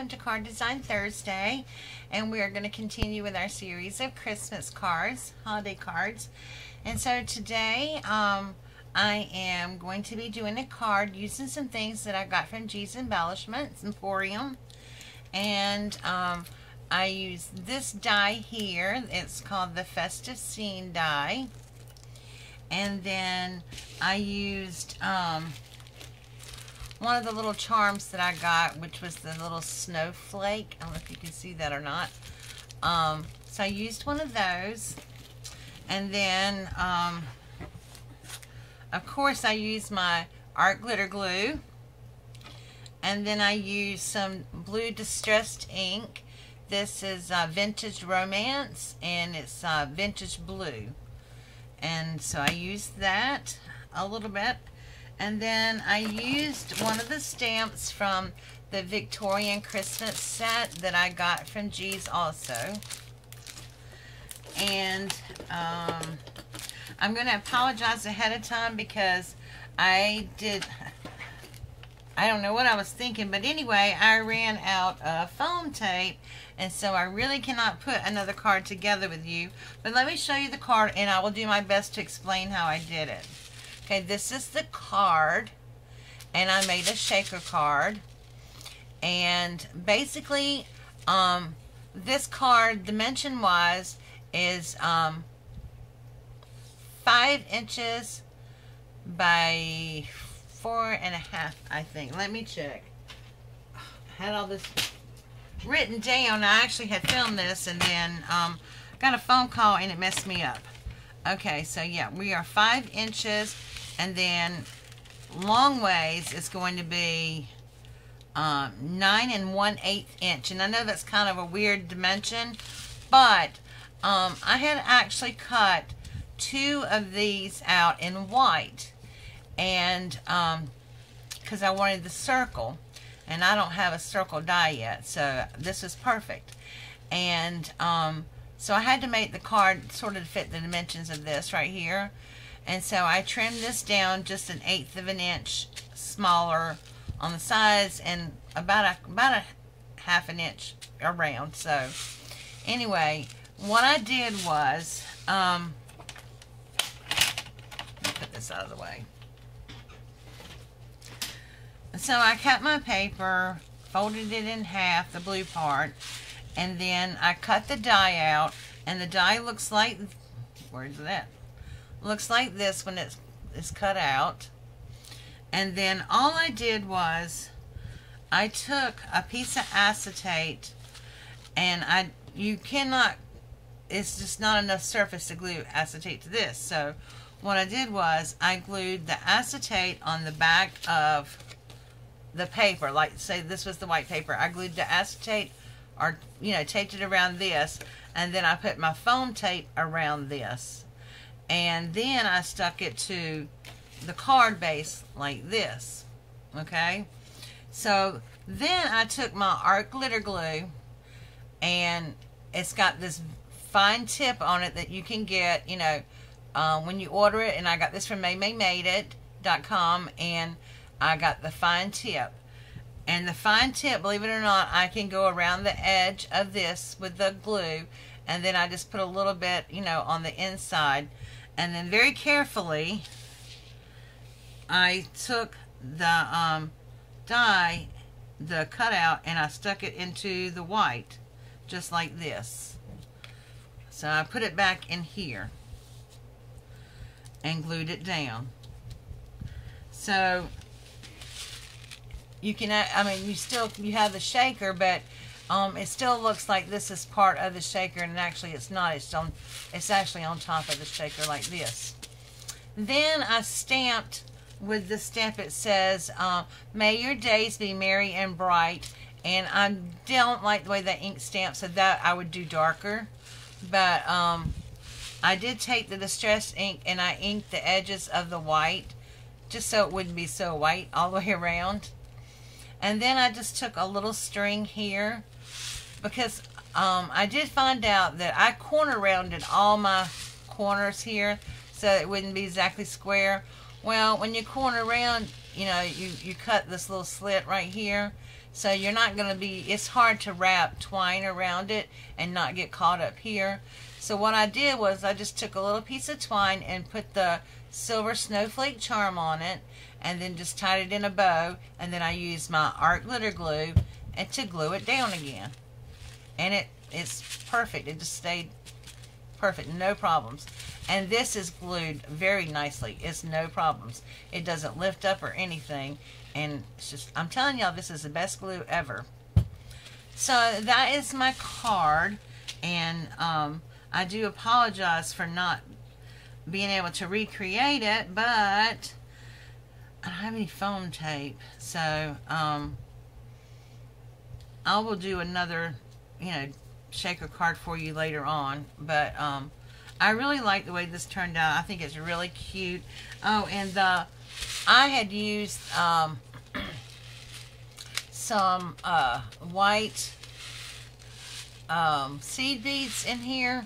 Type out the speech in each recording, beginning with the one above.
welcome to Card Design Thursday, and we are going to continue with our series of Christmas cards, holiday cards. And so today I am going to be doing a card using some things that I got from G's Embellishments Emporium. And I use this die here. It's called the Festive Scene die. And then I used one of the little charms that I got, which was the little snowflake. I don't know if you can see that or not. So I used one of those. And then, of course, I used my art glitter glue. And then I used some blue distressed ink. This is Vintage Romance, and it's vintage blue. And so I used that a little bit. And then I used one of the stamps from the Victorian Christmas set that I got from G's also. And I'm going to apologize ahead of time because I don't know what I was thinking, but anyway, I ran out of foam tape, and so I really cannot put another card together with you. But let me show you the card, and I will do my best to explain how I did it. Okay, this is the card, and I made a shaker card. And basically, this card, dimension-wise, is 5 inches by 4.5, I think. Let me check. I had all this written down. I actually had filmed this, and then got a phone call, and it messed me up. Okay, so yeah, we are 5 inches, and then long ways is going to be 9 1/8 inch. And I know that's kind of a weird dimension, but I had actually cut 2 of these out in white, and because I wanted the circle, and I don't have a circle die yet, so this is perfect. And so I had to make the card sort of fit the dimensions of this right here. And so I trimmed this down just 1/8 of an inch smaller on the sides, and about a 1/2 an inch around. So anyway, what I did was, let me put this out of the way. So I cut my paper, folded it in half, the blue part, and then I cut the die out, and the die looks like, where's that? Looks like this when it's cut out. And then all I did was I took a piece of acetate, and you cannot, it's just not enough surface to glue acetate to this. So what I did was I glued the acetate on the back of the paper. Like, say this was the white paper, I glued the acetate, or taped it around this, and then I put my foam tape around this. And then I stuck it to the card base like this. Okay? So then I took my art glitter glue, and it's got this fine tip on it that you can get, when you order it. And I got this from MayMayMadeIt.com, and I got the fine tip. And the fine tip, believe it or not, I can go around the edge of this with the glue, and then I just put a little bit, on the inside. And then very carefully, I took the die, the cutout, and I stuck it into the white, just like this. So I put it back in here and glued it down. So you can, you have the shaker, but it still looks like this is part of the shaker, and actually it's not. It's actually on top of the shaker like this. Then I stamped with the stamp. It says, "May your days be merry and bright." And I don't like the way that ink stamps, so that I would do darker. But I did take the distressed ink, and I inked the edges of the white, just so it wouldn't be so white all the way around. And then I just took a little string here, because I did find out that I corner rounded all my corners here so it wouldn't be exactly square. Well, when you corner around, you cut this little slit right here. So you're not going to be, it's hard to wrap twine around it and not get caught up here. So what I did was I just took a little piece of twine and put the silver snowflake charm on it, and then just tied it in a bow, and then I used my art glitter glue and to glue it down again. And it's perfect. It just stayed perfect, no problems. And this is glued very nicely. It's no problems. It doesn't lift up or anything. And it's just, I'm telling y'all, this is the best glue ever. So that is my card. And I do apologize for not being able to recreate it, but I don't have any foam tape. So I will do another, shaker card for you later on. But I really like the way this turned out. I think it's really cute. Oh, and I had used some white seed beads in here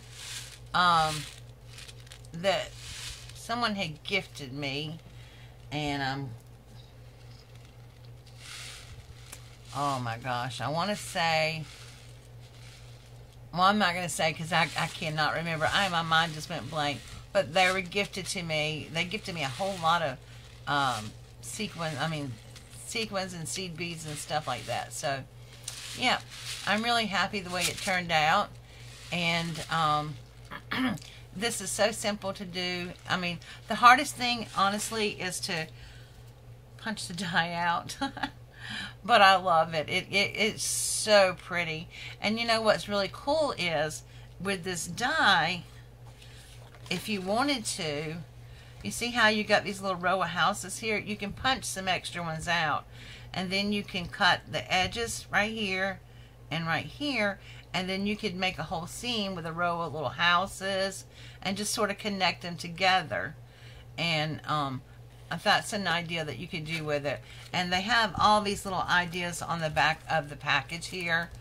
that someone had gifted me, and oh my gosh, I want to say, well, I'm not going to say because I cannot remember. My mind just went blank. But they were gifted to me. They gifted me a whole lot of sequins and seed beads and stuff like that. So, yeah, I'm really happy the way it turned out. And this is so simple to do. I mean, the hardest thing, honestly, is to punch the die out. But I love it. It's so pretty. And you know what's really cool is with this die, if you wanted to, you see how you got these little row of houses here? You can punch some extra ones out. And then you can cut the edges right here and right here. And then you could make a whole seam with a row of little houses and just sort of connect them together. And that's an idea that you could do with it. And they have all these little ideas on the back of the package here.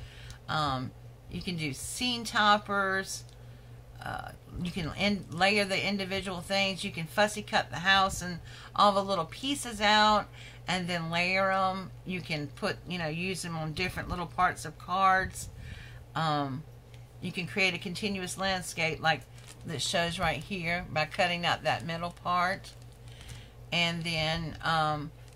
You can do scene toppers. You can layer the individual things. You can fussy cut the house and all the little pieces out and then layer them. You can put, use them on different little parts of cards. You can create a continuous landscape like that shows right here by cutting out that middle part. And then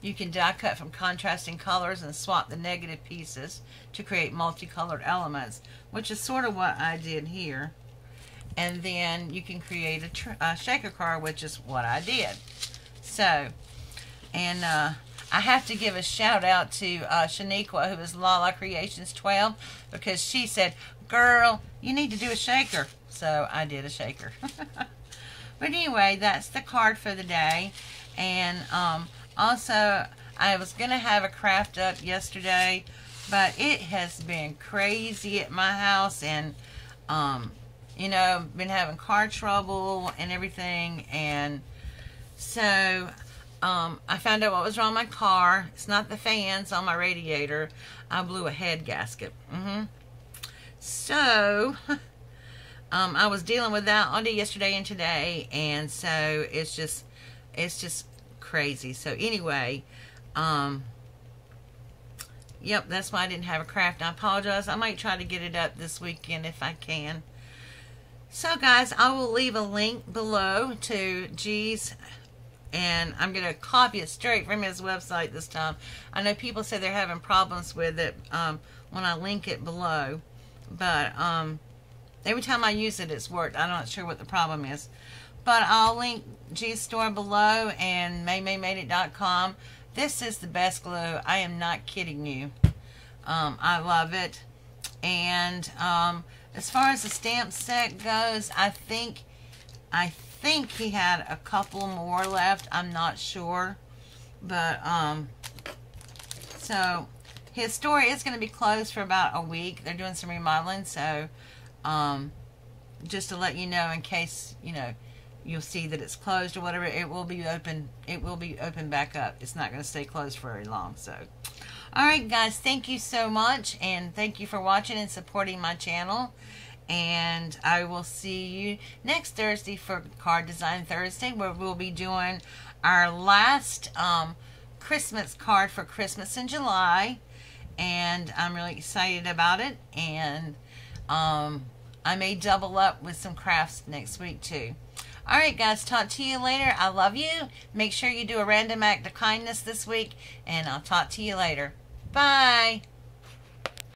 you can die cut from contrasting colors and swap the negative pieces to create multicolored elements, which is sort of what I did here. And then you can create a shaker card, which is what I did. So, and I have to give a shout out to Shaniqua, who is Lala Creations 12, because she said, girl, you need to do a shaker. So I did a shaker. But anyway, that's the card for the day. And also, I was going to have a craft up yesterday, but it has been crazy at my house. And, been having car trouble and everything. And so I found out what was wrong with my car. It's not the fans on my radiator. I blew a head gasket. So I was dealing with that all day yesterday and today, and so it's just crazy. So anyway, yep, that's why I didn't have a craft. I apologize. I might try to get it up this weekend if I can. So guys, I will leave a link below to G's, and I'm going to copy it straight from his website this time. I know people say they're having problems with it when I link it below, but every time I use it, it's worked. I'm not sure what the problem is. But I'll link G's store below and maymaymadeit.com. This is the best glue. I am not kidding you. I love it. And as far as the stamp set goes, I think he had a couple more left. I'm not sure. But so his store is going to be closed for about a week. They're doing some remodeling, so just to let you know, in case you'll see that it's closed or whatever, it will be open. It will be open back up. It's not going to stay closed for very long. So, all right, guys, thank you so much, and thank you for watching and supporting my channel. And I will see you next Thursday for Card Design Thursday, where we'll be doing our last Christmas card for Christmas in July. and I'm really excited about it. And I may double up with some crafts next week too. Alright guys, talk to you later. I love you. Make sure you do a random act of kindness this week, and I'll talk to you later. Bye.